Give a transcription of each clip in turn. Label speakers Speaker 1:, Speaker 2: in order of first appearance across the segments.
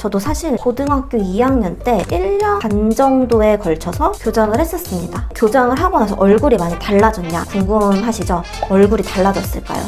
Speaker 1: 저도 사실 고등학교 2학년 때 1년 반 정도에 걸쳐서 교정을 했었습니다. 교정을 하고 나서 얼굴이 많이 달라졌냐 궁금하시죠? 얼굴이 달라졌을까요?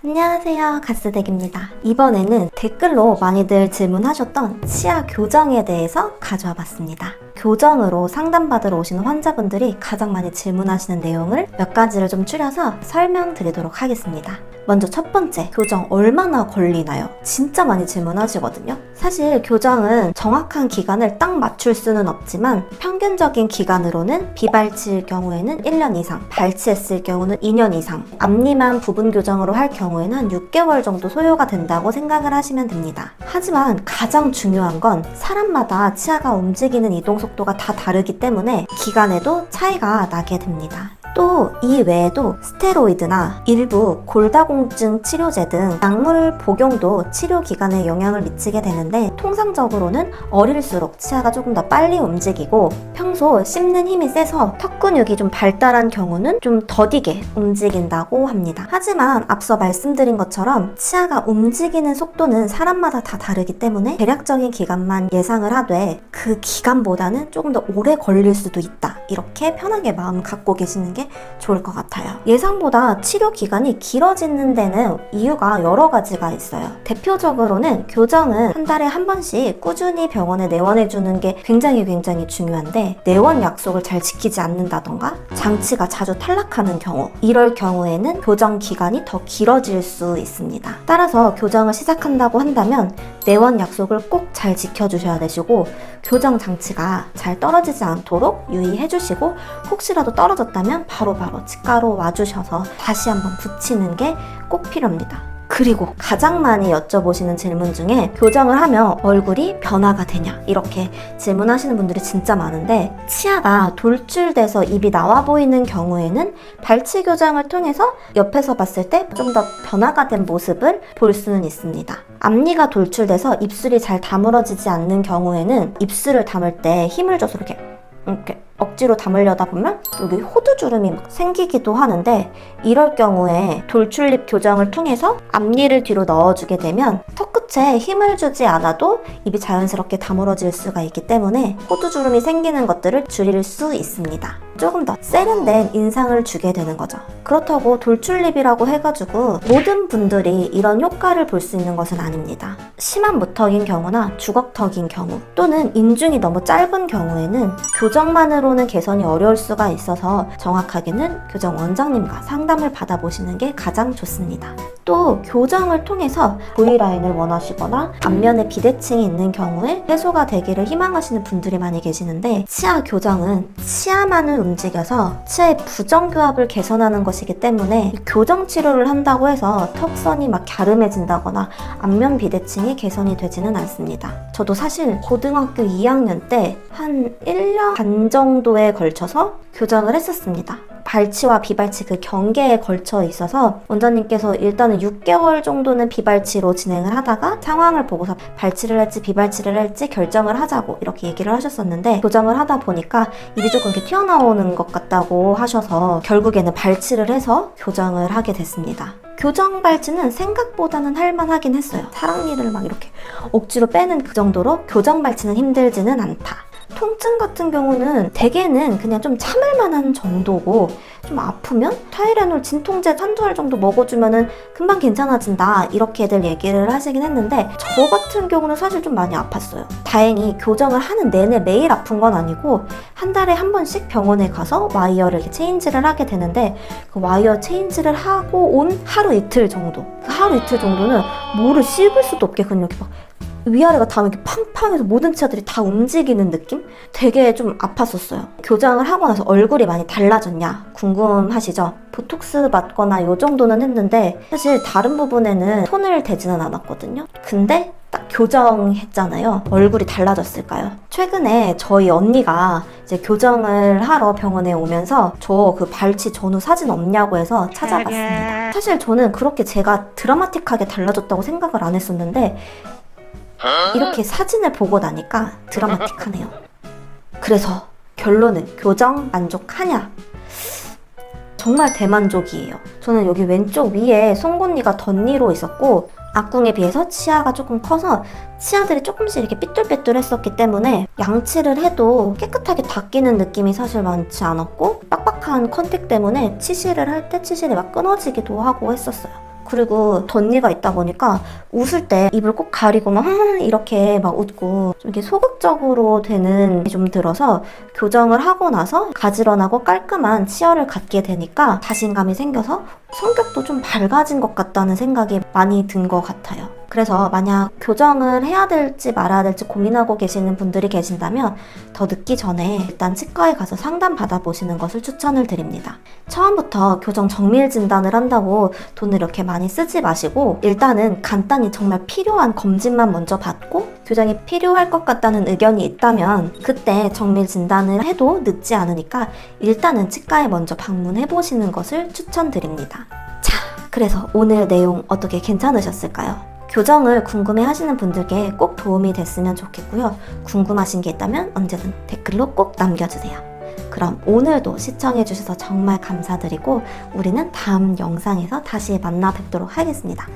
Speaker 1: 안녕하세요, 가스댁입니다. 이번에는 댓글로 많이들 질문하셨던 치아 교정에 대해서 가져와 봤습니다. 교정으로 상담받으러 오시는 환자분들이 가장 많이 질문하시는 내용을 몇 가지를 좀 추려서 설명드리도록 하겠습니다. 먼저 첫 번째, 교정 얼마나 걸리나요? 진짜 많이 질문하시거든요. 사실 교정은 정확한 기간을 딱 맞출 수는 없지만 평균적인 기간으로는 비발치일 경우에는 1년 이상, 발치했을 경우는 2년 이상, 앞니만 부분 교정으로 할 경우에는 한 6개월 정도 소요가 된다고 생각을 하시면 됩니다. 하지만 가장 중요한 건 사람마다 치아가 움직이는 이동 속도가 다 다르기 때문에 기간에도 차이가 나게 됩니다. 또 이 외에도 스테로이드나 일부 골다공증 치료제 등 약물 복용도 치료 기간에 영향을 미치게 되는데 통상적으로는 어릴수록 치아가 조금 더 빨리 움직이고 평소 씹는 힘이 세서 턱 근육이 좀 발달한 경우는 좀 더디게 움직인다고 합니다. 하지만 앞서 말씀드린 것처럼 치아가 움직이는 속도는 사람마다 다 다르기 때문에 대략적인 기간만 예상을 하되 그 기간보다는 조금 더 오래 걸릴 수도 있다. 이렇게 편하게 마음 갖고 계시는 게 좋을 것 같아요. 예상보다 치료 기간이 길어지는 데는 이유가 여러 가지가 있어요. 대표적으로는 교정은 한 달에 한 번씩 꾸준히 병원에 내원해주는 게 굉장히 중요한데 내원 약속을 잘 지키지 않는다던가 장치가 자주 탈락하는 경우, 이럴 경우에는 교정 기간이 더 길어질 수 있습니다. 따라서 교정을 시작한다고 한다면 내원 약속을 꼭 잘 지켜주셔야 되시고 교정 장치가 잘 떨어지지 않도록 유의해주시고 혹시라도 떨어졌다면 바로바로 치과로 와주셔서 다시 한번 붙이는 게 꼭 필요합니다. 그리고 가장 많이 여쭤보시는 질문 중에 교정을 하면 얼굴이 변화가 되냐 이렇게 질문하시는 분들이 진짜 많은데 치아가 돌출돼서 입이 나와 보이는 경우에는 발치 교정을 통해서 옆에서 봤을 때 좀 더 변화가 된 모습을 볼 수는 있습니다. 앞니가 돌출돼서 입술이 잘 다물어지지 않는 경우에는 입술을 다물 때 힘을 줘서 이렇게 억지로 다물려다 보면 여기 호두주름이 막 생기기도 하는데 이럴 경우에 돌출립 교정을 통해서 앞니를 뒤로 넣어주게 되면 턱끝에 힘을 주지 않아도 입이 자연스럽게 다물어질 수가 있기 때문에 호두주름이 생기는 것들을 줄일 수 있습니다. 조금 더 세련된 인상을 주게 되는 거죠. 그렇다고 돌출립이라고 해가지고 모든 분들이 이런 효과를 볼 수 있는 것은 아닙니다. 심한 무턱인 경우나 주걱턱인 경우 또는 인중이 너무 짧은 경우에는 교정만으로는 개선이 어려울 수가 있어서 정확하게는 교정 원장님과 상담을 받아보시는 게 가장 좋습니다. 또 교정을 통해서 V라인을 원하시거나 앞면에 비대칭이 있는 경우에 해소가 되기를 희망하시는 분들이 많이 계시는데 치아 교정은 치아만을 움직여서 치아의 부정교합을 개선하는 것이기 때문에 교정 치료를 한다고 해서 턱선이 막 갸름해진다거나 앞면 비대칭이 개선이 되지는 않습니다. 저도 사실 고등학교 2학년 때 한 1년 반 정도에 걸쳐서 교정을 했었습니다. 발치와 비발치 그 경계에 걸쳐 있어서 원장님께서 일단은 6개월 정도는 비발치로 진행을 하다가 상황을 보고서 발치를 할지 비발치를 할지 결정을 하자고 이렇게 얘기를 하셨었는데 교정을 하다 보니까 입이 조금 이렇게 튀어나오는 것 같다고 하셔서 결국에는 발치를 해서 교정을 하게 됐습니다. 교정 발치는 생각보다는 할만하긴 했어요. 사랑니를 막 이렇게 억지로 빼는 그 정도로 교정 발치는 힘들지는 않다. 통증 같은 경우는 대개는 그냥 좀 참을 만한 정도고 좀 아프면 타이레놀 진통제 한두 알 정도 먹어주면은 금방 괜찮아진다 이렇게들 얘기를 하시긴 했는데 저 같은 경우는 사실 좀 많이 아팠어요. 다행히 교정을 하는 내내 매일 아픈 건 아니고 한 달에 한 번씩 병원에 가서 와이어를 이렇게 체인지를 하게 되는데 그 와이어 체인지를 하고 온 하루 이틀 정도 그 하루 이틀 정도는 뭐를 씹을 수도 없게 그냥 이렇게 막 위아래가 다 이렇게 팡팡해서 모든 치아들이 다 움직이는 느낌? 되게 좀 아팠었어요. 교정을 하고 나서 얼굴이 많이 달라졌냐 궁금하시죠? 보톡스 맞거나 요 정도는 했는데 사실 다른 부분에는 손을 대지는 않았거든요. 근데 딱 교정했잖아요. 얼굴이 달라졌을까요? 최근에 저희 언니가 이제 교정을 하러 병원에 오면서 저 그 발치 전후 사진 없냐고 해서 찾아봤습니다. 사실 저는 그렇게 제가 드라마틱하게 달라졌다고 생각을 안 했었는데 이렇게 사진을 보고 나니까 드라마틱하네요. 그래서 결론은 교정 만족하냐? 정말 대만족이에요. 저는 여기 왼쪽 위에 송곳니가 덧니로 있었고 악궁에 비해서 치아가 조금 커서 치아들이 조금씩 이렇게 삐뚤빼뚤했었기 때문에 양치를 해도 깨끗하게 닦이는 느낌이 사실 많지 않았고, 빡빡한 컨택 때문에 치실을 할 때 치실이 막 끊어지기도 하고 했었어요. 그리고 덧니가 있다 보니까 웃을 때 입을 꼭 가리고 막 이렇게 막 웃고 좀 이렇게 소극적으로 되는 게 좀 들어서, 교정을 하고 나서 가지런하고 깔끔한 치아를 갖게 되니까 자신감이 생겨서 성격도 좀 밝아진 것 같다는 생각이 많이 든 것 같아요. 그래서 만약 교정을 해야 될지 말아야 될지 고민하고 계시는 분들이 계신다면 더 늦기 전에 일단 치과에 가서 상담 받아보시는 것을 추천을 드립니다. 처음부터 교정 정밀 진단을 한다고 돈을 이렇게 많이 쓰지 마시고, 일단은 간단히 정말 필요한 검진만 먼저 받고 교정이 필요할 것 같다는 의견이 있다면 그때 정밀 진단을 해도 늦지 않으니까 일단은 치과에 먼저 방문해 보시는 것을 추천드립니다. 자, 그래서 오늘 내용 어떻게 괜찮으셨을까요? 교정을 궁금해 하시는 분들께 꼭 도움이 됐으면 좋겠고요. 궁금하신 게 있다면 언제든 댓글로 꼭 남겨주세요. 그럼 오늘도 시청해주셔서 정말 감사드리고 우리는 다음 영상에서 다시 만나 뵙도록 하겠습니다.